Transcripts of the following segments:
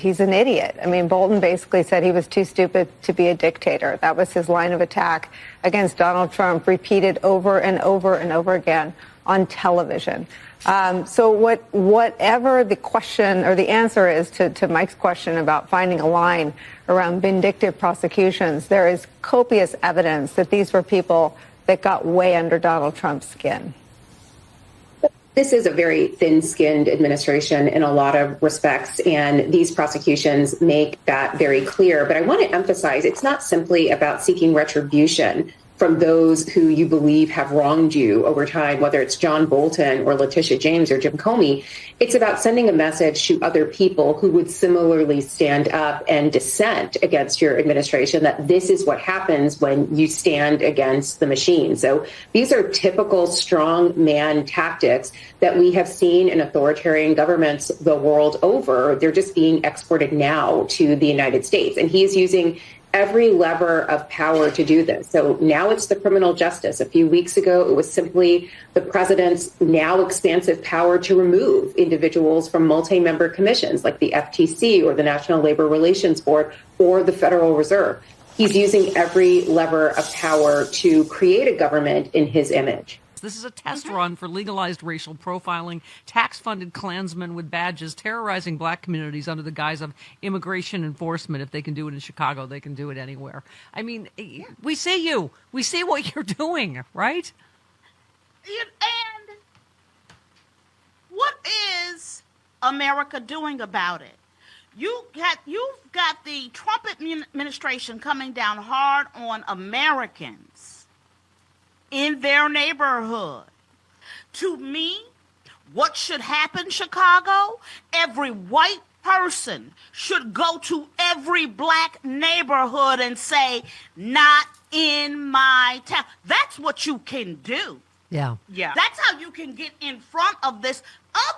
he's an idiot. I mean, Bolton basically said he was too stupid to be a dictator. That was his line of attack against Donald Trump, repeated over and over and over again on television. So whatever the question or the answer is to Mike's question about finding a line around vindictive prosecutions, there is copious evidence that these were people that got way under Donald Trump's skin. This is a very thin-skinned administration in a lot of respects, and these prosecutions make that very clear. But I want to emphasize it's not simply about seeking retribution from those who you believe have wronged you over time, whether it's John Bolton or Letitia James or Jim Comey. It's about sending a message to other people who would similarly stand up and dissent against your administration that this is what happens when you stand against the machine. So these are typical strong man tactics that we have seen in authoritarian governments the world over. They're just being exported now to the United States. And he is using every lever of power to do this. So now it's the criminal justice. A few weeks ago, it was simply the president's now expansive power to remove individuals from multi-member commissions like the FTC or the National Labor Relations Board or the Federal Reserve. He's using every lever of power to create a government in his image. This is a test run for legalized racial profiling, tax-funded Klansmen with badges terrorizing black communities under the guise of immigration enforcement. If they can do it in Chicago, they can do it anywhere. I mean, we see you. We see what you're doing, right? And what is America doing about it? You've got the Trump administration coming down hard on Americans in their neighborhood. To me, what should happen, Chicago? Every white person should go to every black neighborhood and say, not in my town. That's what you can do. Yeah. That's how you can get in front of this.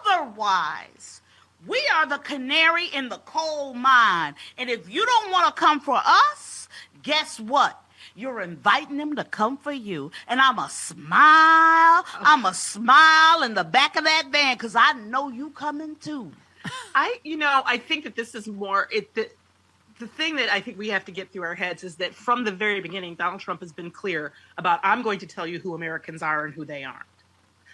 Otherwise, we are the canary in the coal mine. And if you don't want to come for us, guess what? You're inviting them to come for you. And I'm a smile in the back of that van because I know you coming too. I think that this is more, the thing that I think we have to get through our heads is that from the very beginning, Donald Trump has been clear about, I'm going to tell you who Americans are and who they aren't.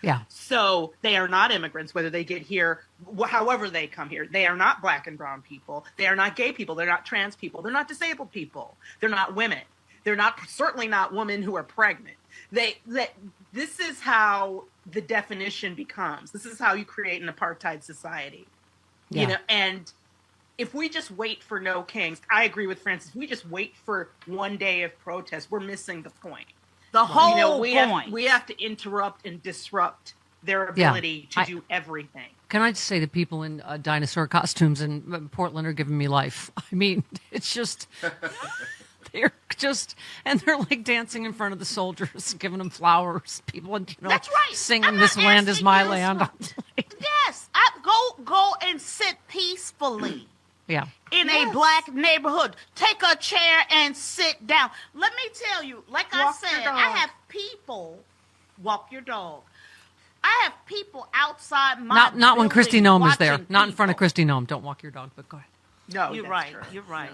Yeah. So they are not immigrants, whether they get here, however they come here. They are not black and brown people. They are not gay people. They're not trans people. They're not disabled people. They're not women. They're certainly not women who are pregnant. This is how the definition becomes. This is how you create an apartheid society. Yeah. And if we just wait for no kings, I agree with Francis. If we just wait for one day of protest, we're missing the point. The whole point. We have to interrupt and disrupt their ability to do everything. Can I just say the people in dinosaur costumes in Portland are giving me life. I mean, it's just... they're like dancing in front of the soldiers, giving them flowers. People, That's right. Singing "This land is my land." Yes, go and sit peacefully. Yeah. In a black neighborhood, take a chair and sit down. Let me tell you, like I said, I have people walk your dog. I have people outside my not when Kristi Noem is there. Not in front of people. Kristi Noem. Don't walk your dog. But go ahead. No, You're that's right. true. You're right.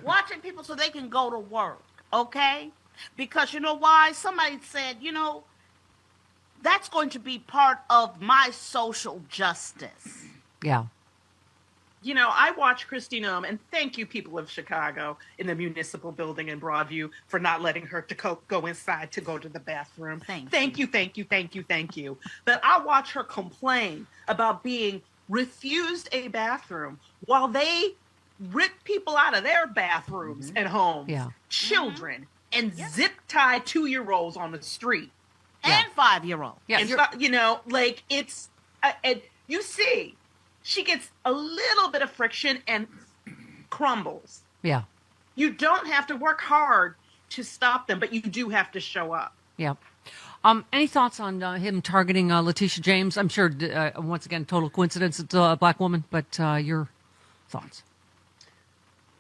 Watching people so they can go to work, okay? Because you know why? Somebody said, that's going to be part of my social justice. Yeah. I watch Kristi Noem, and thank you, people of Chicago, in the municipal building in Broadview, for not letting her to go inside to go to the bathroom. Thank you. But I watch her complain about being refused a bathroom while they rip people out of their bathrooms and homes, children, and zip tie 2-year-olds on the street. And 5-year-olds. Yeah, and it's, and you see, she gets a little bit of friction and crumbles. Yeah. You don't have to work hard to stop them, but you do have to show up. Yeah. Any thoughts on him targeting Letitia James? I'm sure, once again, total coincidence it's a black woman, but your thoughts?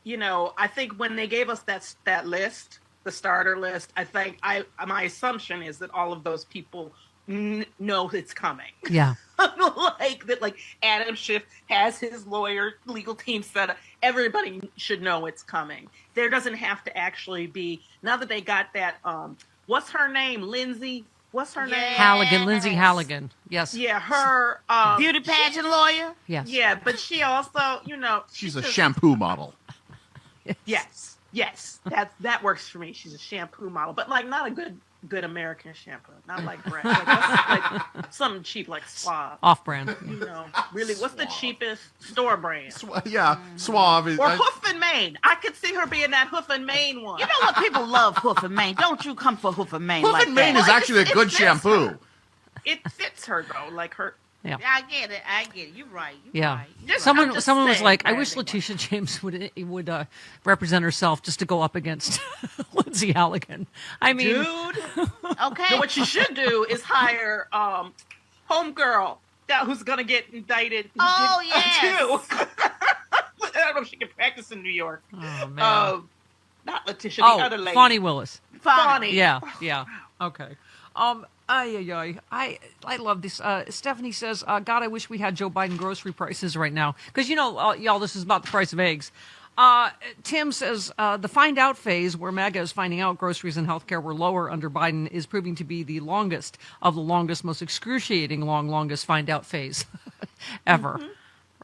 I think when they gave us that list, the starter list, I think my assumption is that all of those people know it's coming. Yeah. like Adam Schiff has his lawyer legal team set up. Everybody should know it's coming. There doesn't have to actually be, now that they got that, what's her name? Lindsay? What's her name? Halligan, Lindsay Halligan. Yes. Yeah, her beauty pageant lawyer. Yes. Yeah, but she also, she's a shampoo model. Yes. That works for me. She's a shampoo model, but like not a good American shampoo. Not like brand. Like something cheap like Suave. Off-brand. Really, what's the cheapest store brand? Suave. Or Hoof and Mane. I could see her being that Hoof and Mane one. You know what? People love Hoof and Mane. Don't you come for Hoof and Mane Hoof like and Mane that. is actually a good shampoo. It fits her though, like her. Yeah. I get it. You're right. Yeah. Right. Someone was saying, like, I wish Letitia James would represent herself just to go up against Lindsay Halligan. I mean, Dude. Okay. So what you should do is hire homegirl who's gonna get indicted. Oh, yes. Too. I don't know if she can practice in New York. oh man. Not Letitia, the other lady. Fonnie Willis. Fonnie. Yeah. Okay. I love this. Stephanie says, God, I wish we had Joe Biden grocery prices right now. Because, y'all, this is about the price of eggs. Tim says, the find out phase where MAGA is finding out groceries and healthcare were lower under Biden is proving to be the longest of the longest, most excruciating longest find out phase ever.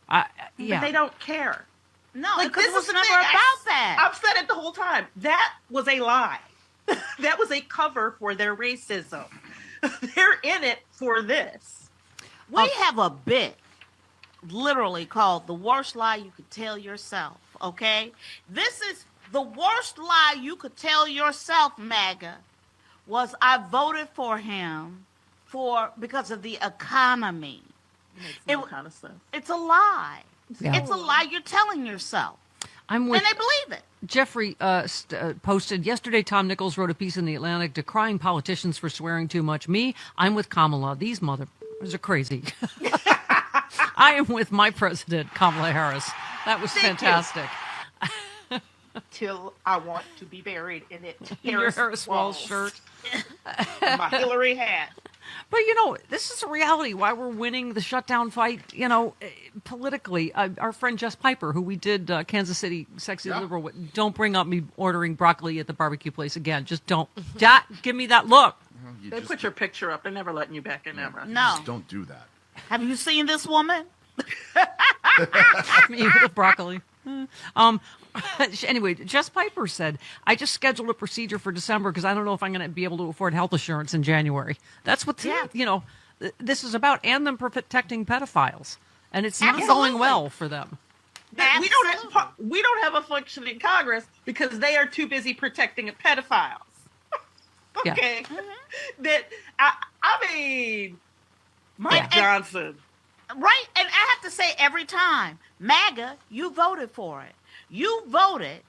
Mm-hmm. But they don't care. No, Like, because this it was is the never thing. about that. I've said it the whole time. That was a lie. That was a cover for their racism. They're in it for this. We have a bit literally called The Worst Lie You Could Tell Yourself, okay? This is the worst lie you could tell yourself, MAGA, was I voted for him because of the economy. It makes no kind of sense. It's a lie. Yeah. It's a lie you're telling yourself. I'm with And they believe it. Jeffrey posted yesterday. Tom Nichols wrote a piece in the Atlantic decrying politicians for swearing too much. I'm with Kamala. These mothers are crazy. I am with my president, Kamala Harris. That was fantastic. Till I want to be buried in it. Your Harris Walls shirt. My Hillary hat. But, this is a reality. Why we're winning the shutdown fight, politically. Our friend Jess Piper, who we did Kansas City Sexy Liberal with, don't bring up me ordering broccoli at the barbecue place again. Just don't. Give me that look. They put your picture up. They're never letting you back in ever. No. Just don't do that. Have you seen this woman? Me with broccoli. Anyway, Jess Piper said, I just scheduled a procedure for December because I don't know if I'm going to be able to afford health insurance in January. That's what, this is about, and them protecting pedophiles. And it's not going well for them. We don't have a functioning Congress because they are too busy protecting pedophiles. Okay. Yeah. I mean, Mike Johnson. Right? And I have to say every time, MAGA, you voted for it. You voted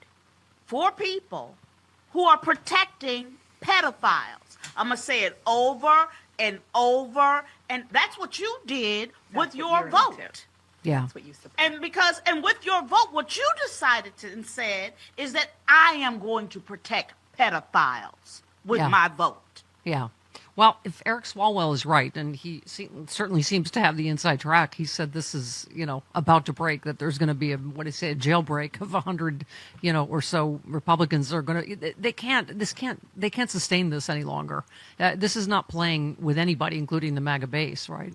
for people who are protecting pedophiles. I'm going to say it over and over. And that's what you did with your vote. Yeah. That's what you support. And with your vote, what you decided to and said is that I am going to protect pedophiles with my vote. Yeah. Well, if Eric Swalwell is right, and he certainly seems to have the inside track, he said this is, about to break, that there's going to be a jailbreak of 100, or so Republicans are going to, they can't sustain this any longer. This is not playing with anybody, including the MAGA base, right?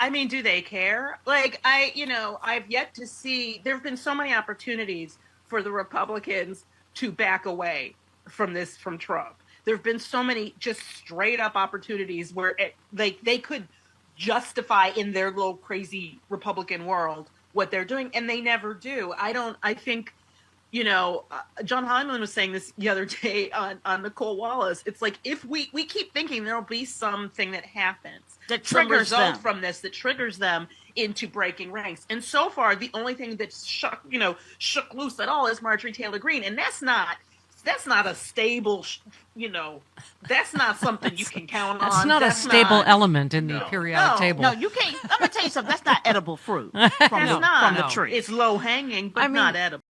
I mean, do they care? Like, I've yet to see, there have been so many opportunities for the Republicans to back away from Trump. There have been so many just straight up opportunities where they could justify in their little crazy Republican world what they're doing, and they never do. I think, John Hyman was saying this the other day on Nicolle Wallace. It's like, if we keep thinking there'll be something that happens that triggers them from this, that triggers them into breaking ranks. And so far, the only thing that's shook loose at all is Marjorie Taylor Greene, and that's not a stable, that's not something you can count on. That's not a stable element in the periodic table. No, you can't. Let me tell you something. That's not edible fruit from the tree. It's low hanging, but not edible.